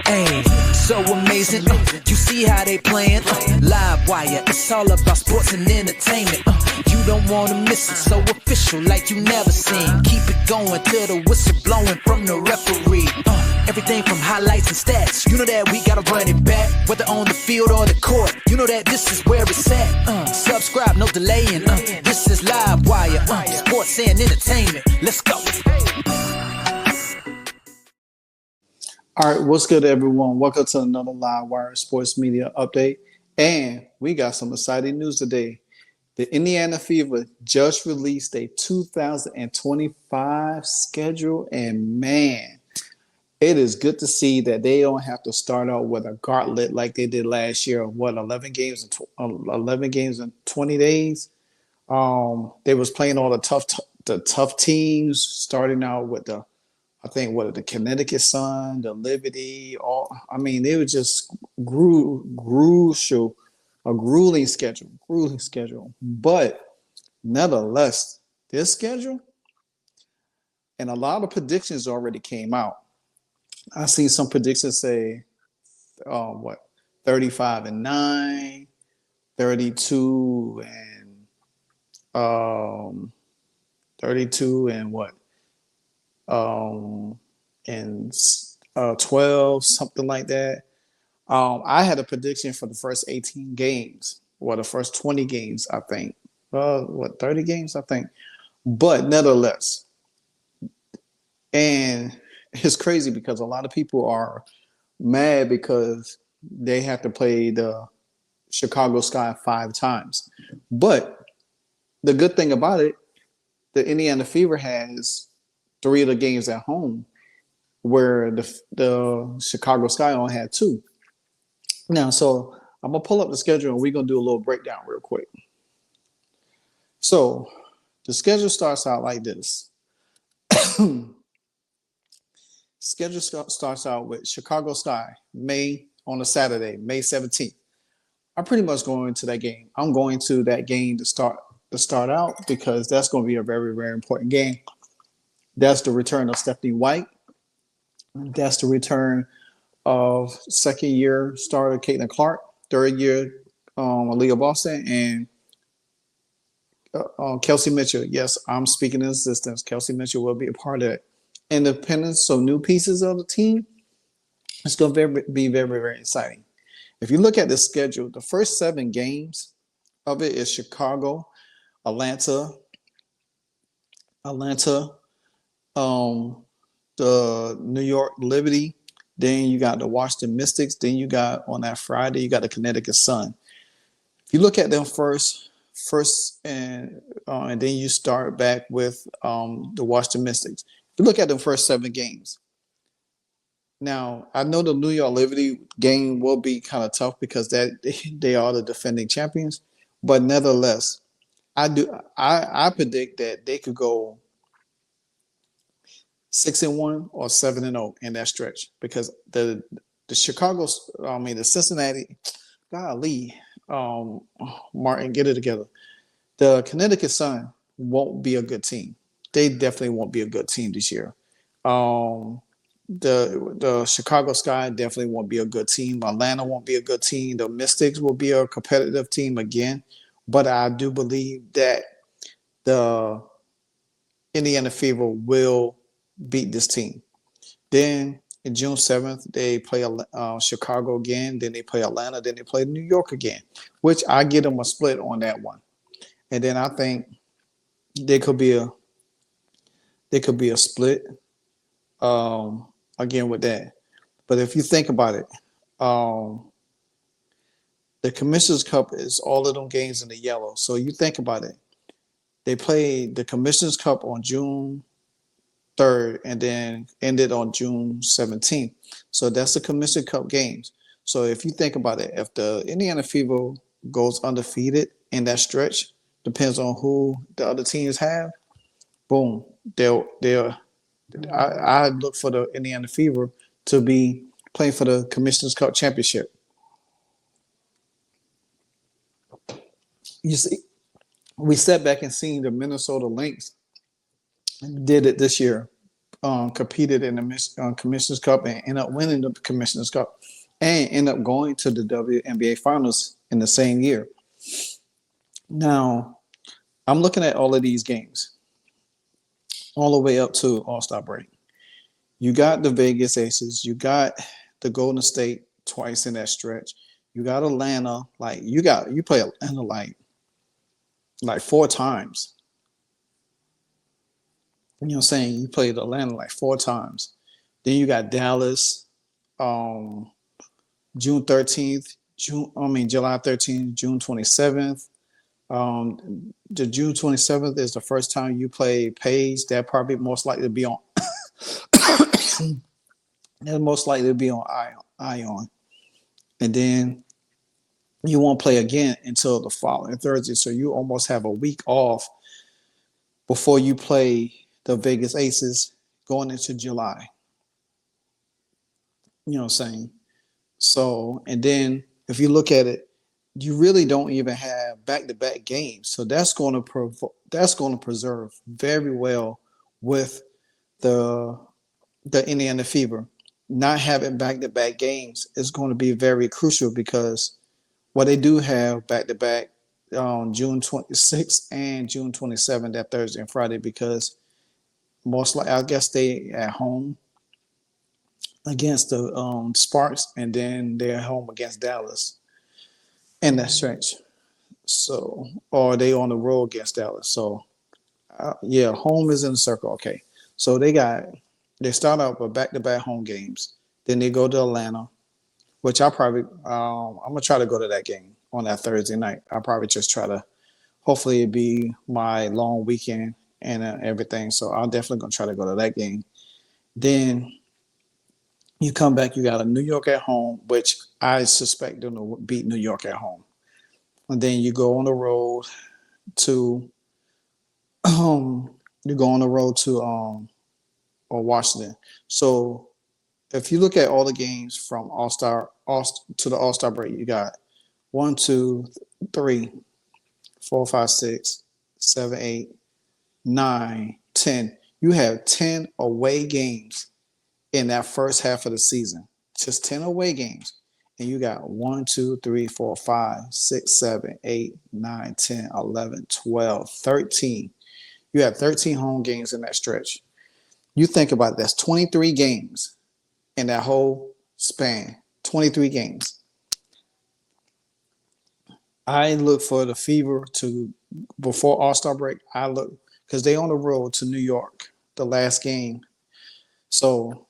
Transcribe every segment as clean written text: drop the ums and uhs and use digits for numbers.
Hey, so amazing. You see how they playing? Live wire, it's all about sports and entertainment. You don't wanna miss it, so official like you never seen. Keep it going till the whistle blowing from the referee. Everything from highlights and stats. You know that we gotta run it back, whether on the field or the court. You know that this is where it's at. Subscribe, no delaying. This is Live Wire, sports and entertainment. Let's go. All right, what's good, everyone? Welcome to another Live Wire Sports Media Update. And we got some exciting news today. The Indiana Fever just released a 2025 schedule, and man, it is good to see that they don't have to start out with a gauntlet like they did last year. 11 games in 20 days. They was playing all the tough teams, starting out with the Connecticut Sun, the Liberty. They were just a grueling schedule. But nevertheless, this schedule and a lot of predictions already came out. I seen some predictions say, 35-9, 32 and what? And 12, something like that. I had a prediction for the first 18 games, or the first 20 games, I think. 30 games, I think. But nevertheless, and it's crazy because a lot of people are mad because they have to play the Chicago Sky 5 times. But the good thing about it, the Indiana Fever has 3 of the games at home, where the Chicago Sky only had 2. Now, so I'm going to pull up the schedule and we're going to do a little breakdown real quick. So the schedule starts out like this. Schedule starts out with Chicago Sky, on a Saturday, May 17th. I'm pretty much going to that game. I'm going to that game to start out because that's going to be a very, very important game. That's the return of Stephanie White. That's the return of second-year starter Caitlyn Clark, third-year Aaliyah Boston, and Kelsey Mitchell. Yes, I'm speaking in existence. Kelsey Mitchell will be a part of it. Independence, so new pieces of the team. It's going to be very, very exciting. If you look at the schedule, the first 7 games of it is Chicago, Atlanta, the New York Liberty. Then you got the Washington Mystics. Then you got, on that Friday, you got the Connecticut Sun. If you look at them first, and then you start back with the Washington Mystics. If you look at them first 7 games. Now, I know the New York Liberty game will be kind of tough because they are the defending champions. But nevertheless, I predict that they could go 6-1 or 7-0 in that stretch because the Cincinnati, golly, Martin, get it together. The Connecticut Sun won't be a good team. They definitely won't be a good team this year. The Chicago Sky definitely won't be a good team. Atlanta won't be a good team. The Mystics will be a competitive team again. But I do believe that the Indiana Fever will beat this team. Then in June 7th, they play Chicago again. Then they play Atlanta. Then they play New York again, which I give them a split on that one. And then I think there could be a split again with that. But if you think about it, the Commissioner's Cup is all of them games in the yellow. So you think about it. They played the Commissioner's Cup on June 3rd and then ended on June 17th. So that's the Commissioner's Cup games. So if you think about it, if the Indiana Fever goes undefeated in that stretch, depends on who the other teams have, boom, I look for the Indiana Fever to be playing for the Commissioner's Cup championship. You see, we sat back and seen the Minnesota Lynx did it this year. competed in the Commissioner's Cup and ended up winning the Commissioner's Cup and ended up going to the WNBA Finals in the same year. Now, I'm looking at all of these games all the way up to All-Star break. You got the Vegas Aces. You got the Golden State twice in that stretch. You got Atlanta. Like you play Atlanta like 4 times. You know what I'm saying? You played Atlanta like 4 times. Then you got Dallas, June 13th, July 13th, June 27th. The June 27th is the first time you play Page. That probably most likely to be on. They're most likely to be on Ion. And then you won't play again until the following Thursday. So you almost have a week off before you play the Vegas Aces going into July. You know what I'm saying? So, and then if you look at it, you really don't even have back-to-back games. So that's going to preserve very well with the Indiana Fever. Not having back-to-back games is going to be very crucial because what they do have back-to-back on June 26th and June 27th, that Thursday and Friday, because most likely, I guess they at home against the Sparks, and then they're home against Dallas in that stretch. So, or they on the road against Dallas. So, yeah, home is in the circle. Okay, so they start out with back-to-back home games. Then they go to Atlanta, which I'm gonna try to go to that game on that Thursday night. I'll probably just try to. Hopefully, it be my long weekend and everything. So I'm definitely gonna try to go to that game. Then you come back. You got a New York at home, which I suspect them to beat New York at home. And then you go on the road to Washington. So if you look at all the games from All-Star to the All-Star break, you got 1, 2, 3, 4, 5, 6, 7, 8, 9, 10. You have 10 away games in that first half of the season. Just 10 away games. And you got 1, 2, 3, 4, 5, 6, 7, 8, 9, 10, 11, 12, 13. You have 13 home games in that stretch. You think about it, that's 23 games in that whole span. 23 games. I look for the Fever to, before All-Star break, because they on the road to New York, the last game. So,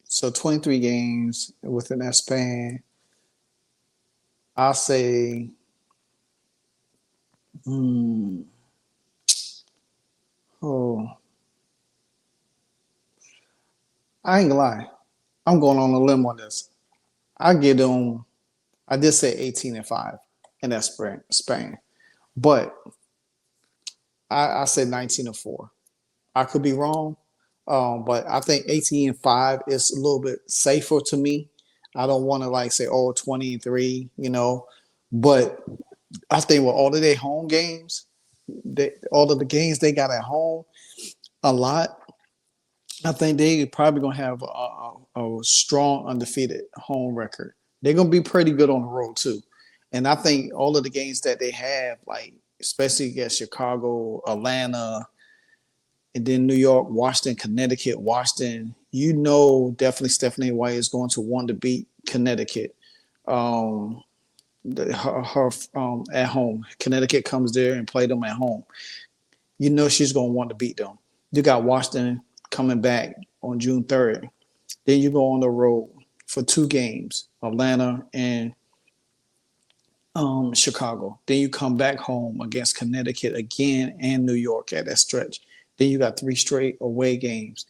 so 23 games within that span. I'll say, I ain't gonna lie. I'm going on a limb on this. I give them, I did say 18-5 in that span, but I said 19-4. I could be wrong, but I think 18-5 is a little bit safer to me. I don't want to say 20-3, but I think with all of their home games, all of the games they got at home, a lot. I think they probably gonna have a strong undefeated home record. They're gonna be pretty good on the road too, and I think all of the games that they have, especially against Chicago, Atlanta, and then New York, Washington, Connecticut, Washington, definitely Stephanie White is going to want to beat Connecticut. Her at home. Connecticut comes there and play them at home. She's going to want to beat them. You got Washington coming back on June 3rd. Then you go on the road for 2 games, Atlanta and Chicago. Then you come back home against Connecticut again and New York at that stretch. Then you got 3 straight away games.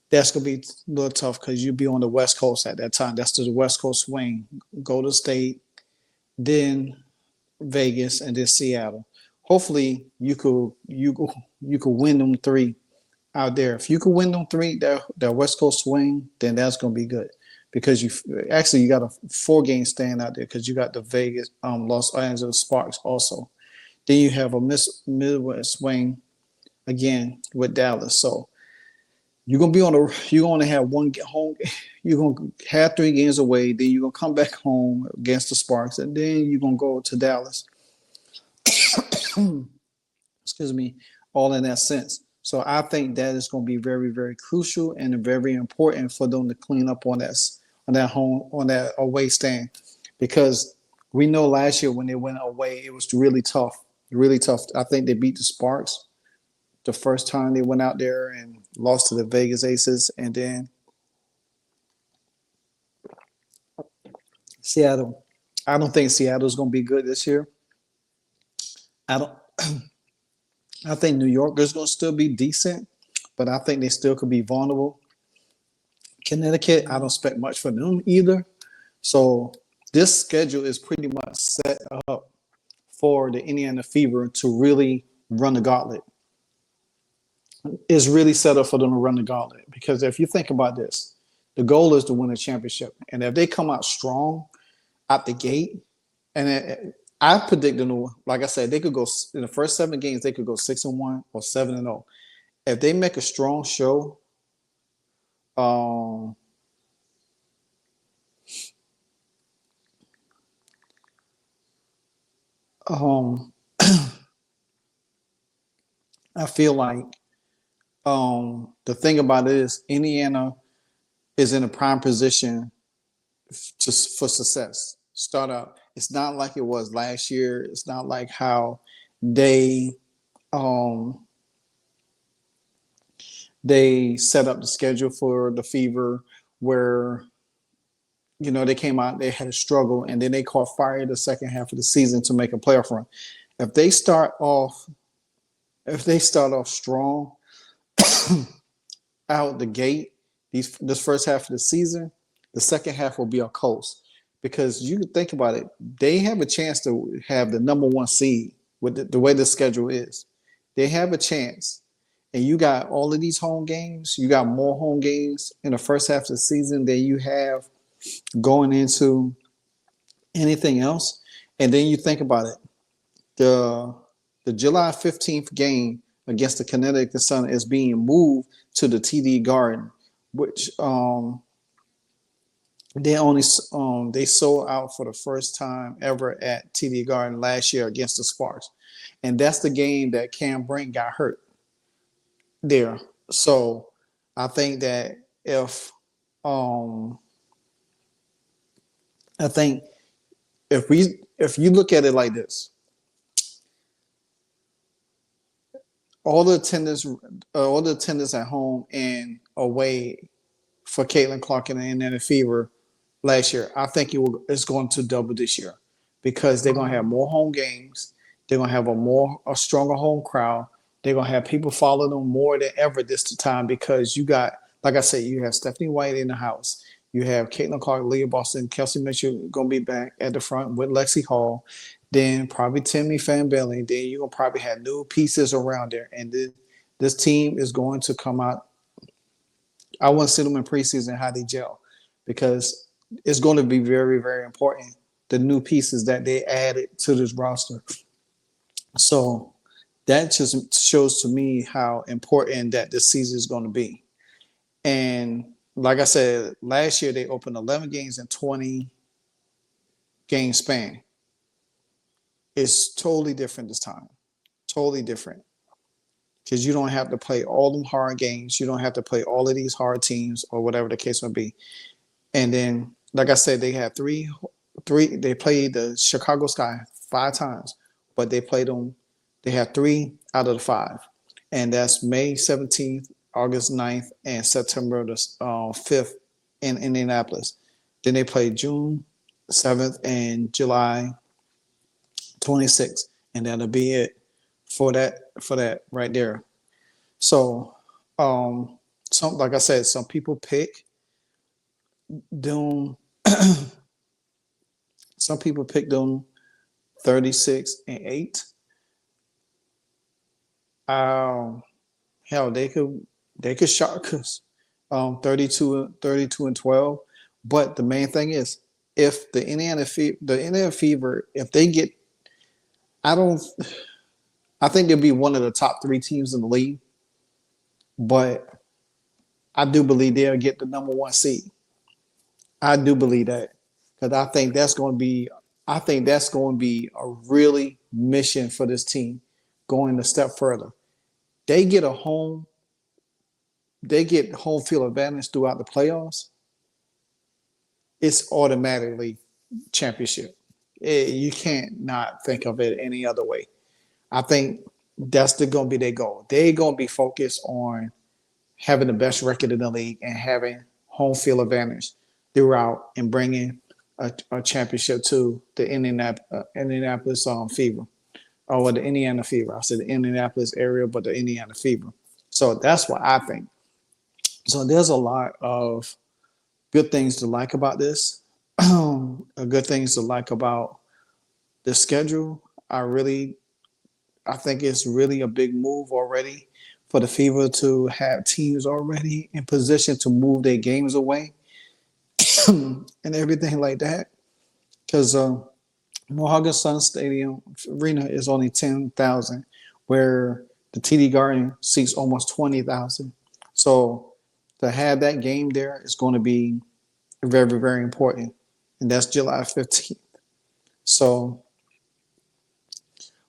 That's going to be a little tough because you'll be on the West Coast at that time. That's the West Coast swing. Golden State, then Vegas, and then Seattle. Hopefully you could win them 3 out there. If you could win them 3, that West Coast swing, then that's going to be good because you got a 4-game stand out there because you got the Vegas, Los Angeles Sparks also. Then you have a Midwest swing again with Dallas. So you're gonna have one home. You're gonna have 3 games away. Then you're gonna come back home against the Sparks, and then you're gonna go to Dallas. Excuse me, all in that sense. So I think that is going to be very, very crucial and very important for them to clean up on that away stand, because we know last year when they went away, it was really tough, really tough. I think they beat the Sparks the first time they went out there and lost to the Vegas Aces, and then Seattle. I don't think Seattle's going to be good this year. I don't. I think New York is going to still be decent, but I think they still could be vulnerable. Connecticut, I don't expect much from them either. So this schedule is pretty much set up for the Indiana Fever to really run the gauntlet. It's really set up for them to run the gauntlet, because if you think about this, the goal is to win a championship. And if they come out strong out the gate, and I predict them, like I said, they could go in the first 7 games, they could go 6-1 or 7-0. If they make a strong show, um, um, I feel like the thing about it is Indiana is in a prime position for success. Start out. It's not like it was last year. It's not like how they um, they set up the schedule for the Fever, where they came out, they had a struggle, and then they caught fire the second half of the season to make a playoff run. If they start off, if they start off strong out the gate, this first half of the season, the second half will be a coast. Because you can think about it, they have a chance to have the number 1 seed with the way the schedule is. They have a chance. And you got all of these home games. You got more home games in the first half of the season than you have going into anything else. And then you think about it. The July 15th game against the Connecticut Sun is being moved to the TD Garden, which they sold out for the first time ever at TD Garden last year against the Sparks. And that's the game that Cam Brink got hurt there. So I think that if you look at it like this, all the attendance at home and away for Caitlyn Clark and the Indiana Fever last year, I think it's going to double this year, because they're going to have more home games. They're going to have a stronger home crowd. They're going to have people follow them more than ever this time, because you got, like I said, you have Stephanie White in the house. You have Caitlyn Clark, Leah Boston, Kelsey Mitchell going to be back at the front with Lexi Hall. Then probably Timmy Fanbelly. Then you're going to probably have new pieces around there. And this team is going to come out. I want to see them in preseason, how they gel, because it's going to be very, very important, the new pieces that they added to this roster. So that just shows to me how important that this season is going to be. And like I said, last year they opened 11 games in 20 game span. It's totally different this time. Totally different. Because you don't have to play all them hard games. You don't have to play all of these hard teams or whatever the case may be. And then, like I said, they had three. They played the Chicago Sky 5 times, but they played them. They had 3 out of the 5, and that's May 17th, August 9th, and September the 5th in Indianapolis. Then they played June 7th and July 26th, and that'll be it for that right there. So, like I said, some people pick them. Some people pick them 36-8. Hell, they could shock us, 32-12. But the main thing is, if the Indiana Fever, if they get, I don't. I think they'll be one of the top 3 teams in the league, but I do believe they'll get the number 1 seed. I do believe that because I think that's going to be a really mission for this team going a step further. They get home field advantage throughout the playoffs. It's automatically championship. You can't not think of it any other way. I think that's going to be their goal. They're going to be focused on having the best record in the league and having home field advantage throughout and bringing a championship to the Indianapolis Fever, or the Indiana Fever. I said the Indianapolis area, but the Indiana Fever. So that's what I think. So there's a lot of good things to like about this. Good things to like about the schedule. I think it's really a big move already for the Fever to have teams already in position to move their games away and everything like that. Because Mohegan Sun Stadium Arena is only 10,000, where the TD Garden seats almost 20,000. So to have that game there is going to be very, very important. And that's July 15th. So,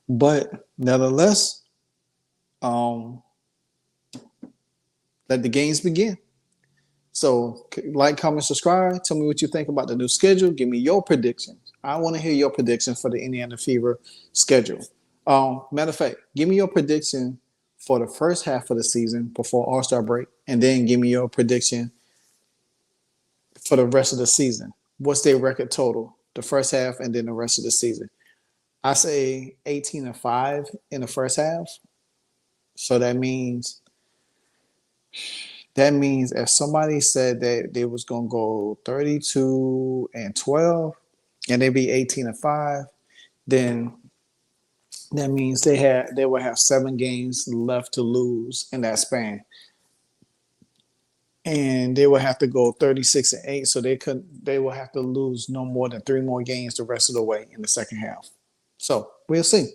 but nevertheless, let the games begin. So like, comment, subscribe. Tell me what you think about the new schedule. Give me your predictions. I want to hear your predictions for the Indiana Fever schedule. Matter of fact, give me your prediction for the first half of the season before All-Star break, and then give me your prediction for the rest of the season. What's their record total, the first half, and then the rest of the season? I say 18-5 in the first half. So that means if somebody said that they was gonna go 32-12 and they be 18-5, then that means they will have 7 games left to lose in that span. And they will have to go 36-8, so they will have to lose no more than 3 more games the rest of the way in the second half. So we'll see.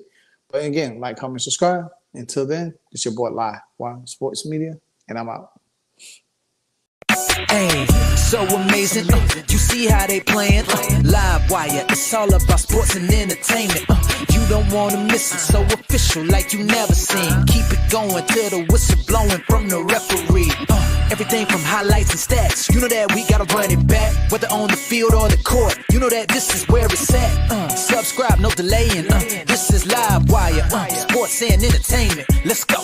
But again, like, comment, subscribe. Until then, it's your boy Live Sports Media, and I'm out. Hey, so amazing. You see how they playing? Live wire, it's all about sports and entertainment. You don't wanna miss it, so official like you never seen. Keep it going till the whistle blowing from the referee. Everything from highlights and stats. You know that we gotta run it back, whether on the field or the court. You know that this is where it's at. Subscribe, no delaying. This is Live Wire, sports and entertainment. Let's go.